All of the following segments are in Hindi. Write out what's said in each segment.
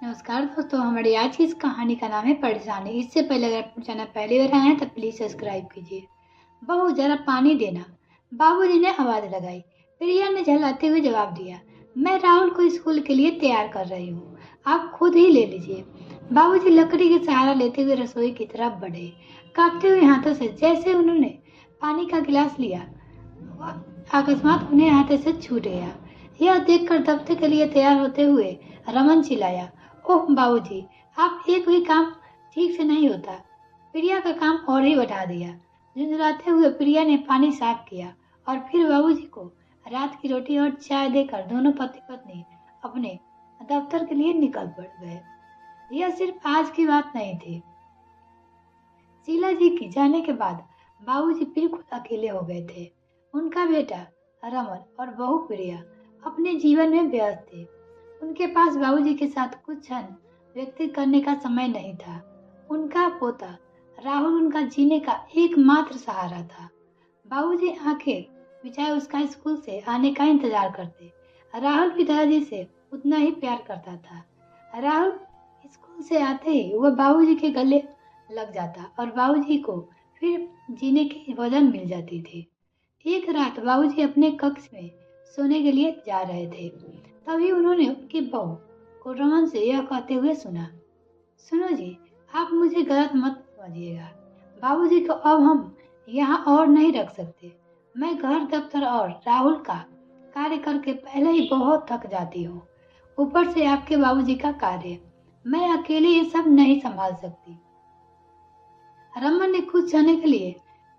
नमस्कार दोस्तों, हमारी आज की इस कहानी का नाम है परेशानी। इससे पहले अगर आप चैनल पहली बार आए हैं तो प्लीज सब्सक्राइब कीजिए। बहू जरा पानी देना, बाबूजी ने आवाज लगाई। प्रिया ने झल्लाते हुए जवाब दिया, मैं राहुल को स्कूल के लिए तैयार कर रही हूँ, आप खुद ही ले लीजिए। बाबूजी लकड़ी के सहारा लेते हुए रसोई की तरफ बढ़े। कांपते हुए हाथों से जैसे उन्होंने पानी का गिलास लिया, अकस्मात उन्हें हाथ से छूट गया। यह देखकर दफ्तर के लिए तैयार होते हुए रमन चिल्लाया, ओह बाबूजी, आप एक भी काम ठीक से नहीं होता। प्रिया का काम और ही बढ़ा दिया। झुंझुलाते हुए प्रिया ने पानी साफ किया और फिर बाबूजी को रात की रोटी और चाय देकर दोनों पति पत्नी अपने दफ्तर के लिए निकल पड़ गए। यह सिर्फ आज की बात नहीं थी। शीला जी के जाने के बाद बाबूजी फिर खुद अकेले हो गए थे। उनका बेटा रमन और बहू प्रिया अपने जीवन में व्यस्त थे। उनके पास बाबूजी के साथ कुछ क्षण व्यतीत करने का समय नहीं था। उनका पोता राहुल उनका जीने का एकमात्र सहारा था। बाबूजी आंखें बिछाए उसका स्कूल से आने का इंतजार करते। राहुल पिताजी से उतना ही प्यार करता था। राहुल स्कूल से आते ही वह बाबूजी के गले लग जाता और बाबूजी को फिर जीने की वजह मिल जाती थी। एक रात बाबूजी अपने कक्ष में सोने के लिए जा रहे थे, तभी उन्होंने उनकी बहू को रमन से यह कहते हुए सुना, सुनो जी, आप मुझे गलत मत समझिएगा, बाबूजी को अब हम यहाँ और नहीं रख सकते। मैं घर दफ्तर और राहुल का कार्य करके पहले ही बहुत थक जाती हूँ, ऊपर से आपके बाबूजी का कार्य, मैं अकेले ये सब नहीं संभाल सकती। रमन ने कुछ समय के लिए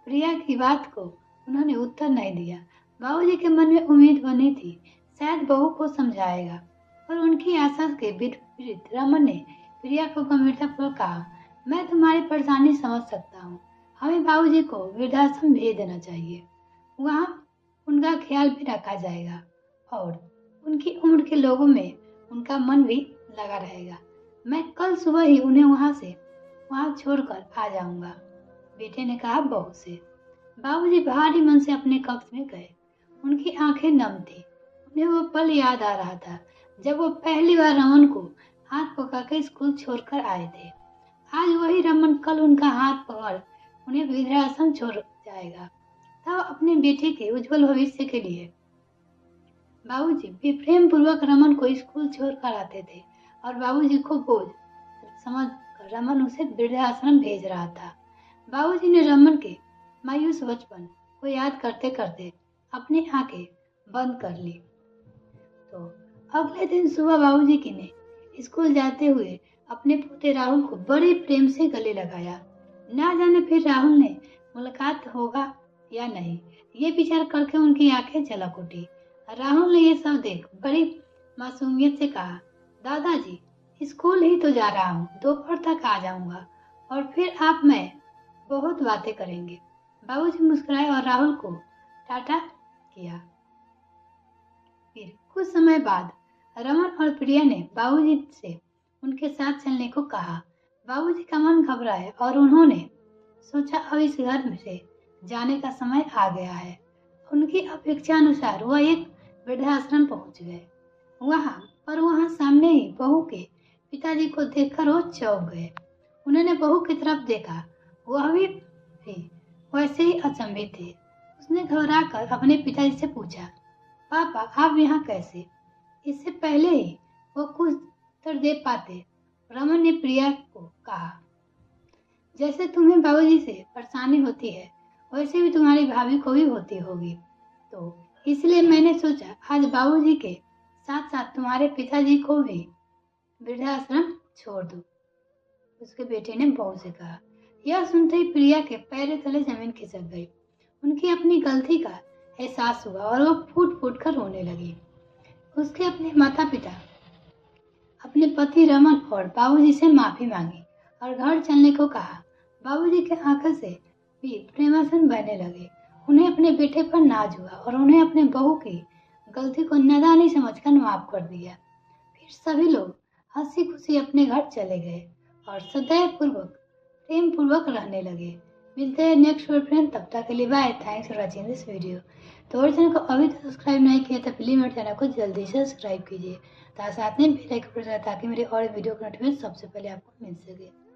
प्रिया की बात को उन्होंने उत्तर नहीं दिया। बाबूजी के मन में उम्मीद बनी थी शायद बहू को समझाएगा, पर उनकी आशा के विपरीत रमन ने प्रिया को गंभीरतापूर्वक कहा, मैं तुम्हारी परेशानी समझ सकता हूँ, हमें बाबूजी को वृद्धाश्रम भेज देना चाहिए, वहाँ उनका ख्याल भी रखा जाएगा और उनकी उम्र के लोगों में उनका मन भी लगा रहेगा। मैं कल सुबह ही उन्हें वहाँ छोड़कर आ जाऊंगा, बेटे ने कहा बहू से। बाबूजी भारी मन से अपने कक्ष में गए। उनकी आंखें नम थी। उन्हें वो पल याद आ रहा था जब वो पहली बार रमन को हाथ पकड़कर स्कूल छोड़कर आए थे। आज वही रमन कल उनका हाथ पकड़ उन्हें वृद्धाश्रम छोड़ जाएगा, तब अपने बेटे के उज्जवल भविष्य के लिए। बाबूजी प्रेम पूर्वक रमन को स्कूल छोड़कर आते थे और बाबूजी को बोझ समझ रमन उसे वृद्धाश्रम भेज रहा था। बाबूजी ने रमन के मायूस बचपन को याद करते करते अपनी आंखें बंद कर ली। तो अगले दिन सुबह बाबूजी की ने स्कूल जाते हुए अपने पोते राहुल को बड़े प्रेम से गले लगाया। ना जाने फिर राहुल ने मुलाकात होगा या नहीं, ये विचार करके उनकी आंखें झलक उठी। राहुल ने ये सब देख बड़ी मासूमियत से कहा, दादाजी स्कूल ही तो जा रहा हूँ, दोपहर तक आ जाऊंगा और फिर आप मैं बहुत बातें करेंगे। बाबूजी मुस्कुराए और राहुल को टाटा किया। फिर कुछ समय बाद रमन और प्रिया ने बाबूजी से उनके साथ चलने को कहा। बाबूजी का मन घबराया और उन्होंने सोचा अब इस घर से जाने का समय आ गया है। उनकी अपेक्षा अनुसार वह एक वृद्धाश्रम पहुंच गए। वहां सामने ही बहू के पिताजी को देखकर वो चौंक गए। उन्होंने बहू की तरफ देखा, वह भी वैसे ही अचंभित थे। उसने घबरा कर अपने पिताजी से पूछा, पापा आप यहाँ कैसे? इससे पहले ही वो कुछ उत्तर दे पाते, रमन ने प्रिया को कहा, जैसे तुम्हें बाबूजी से परेशानी होती है वैसे भी तुम्हारी भाभी को भी होती होगी, तो इसलिए मैंने सोचा आज बाबूजी के साथ साथ तुम्हारे पिताजी को भी वृद्धाश्रम छोड़ दो। उसके बेटे ने बहू से कहा। यह सुनते ही प्रिया के पैर तले जमीन खिसक गई। उनकी अपनी गलती का एहसास हुआ और वो फूट फूट कर रोने लगी। उसके अपने माता पिता, अपने पति रमन और बाबूजी से माफी मांगी और घर चलने को कहा। बाबूजी के आंखों से भी प्रेमासन बहने लगे। उन्हें अपने बेटे पर नाज हुआ और उन्हें अपने बहू की गलती को नादानी समझकर माफ कर दिया। फिर सभी लोग हंसी खुशी अपने घर चले गए और सदैव पूर्वक प्रेम पूर्वक रहने लगे। मिलते हैं नेक्स्ट फ्रेंड, तब तक के लिए bye. Thanks for watching this video. तो और चैनल को अभी तक सब्सक्राइब नहीं किया तो प्लीज़ मेरे चैनल को जल्दी से सब्सक्राइब कीजिए, साथ में बेल आइकन प्रेस करें ताकि मेरे और वीडियो का नोटिफिकेशन सबसे पहले आपको मिल सके।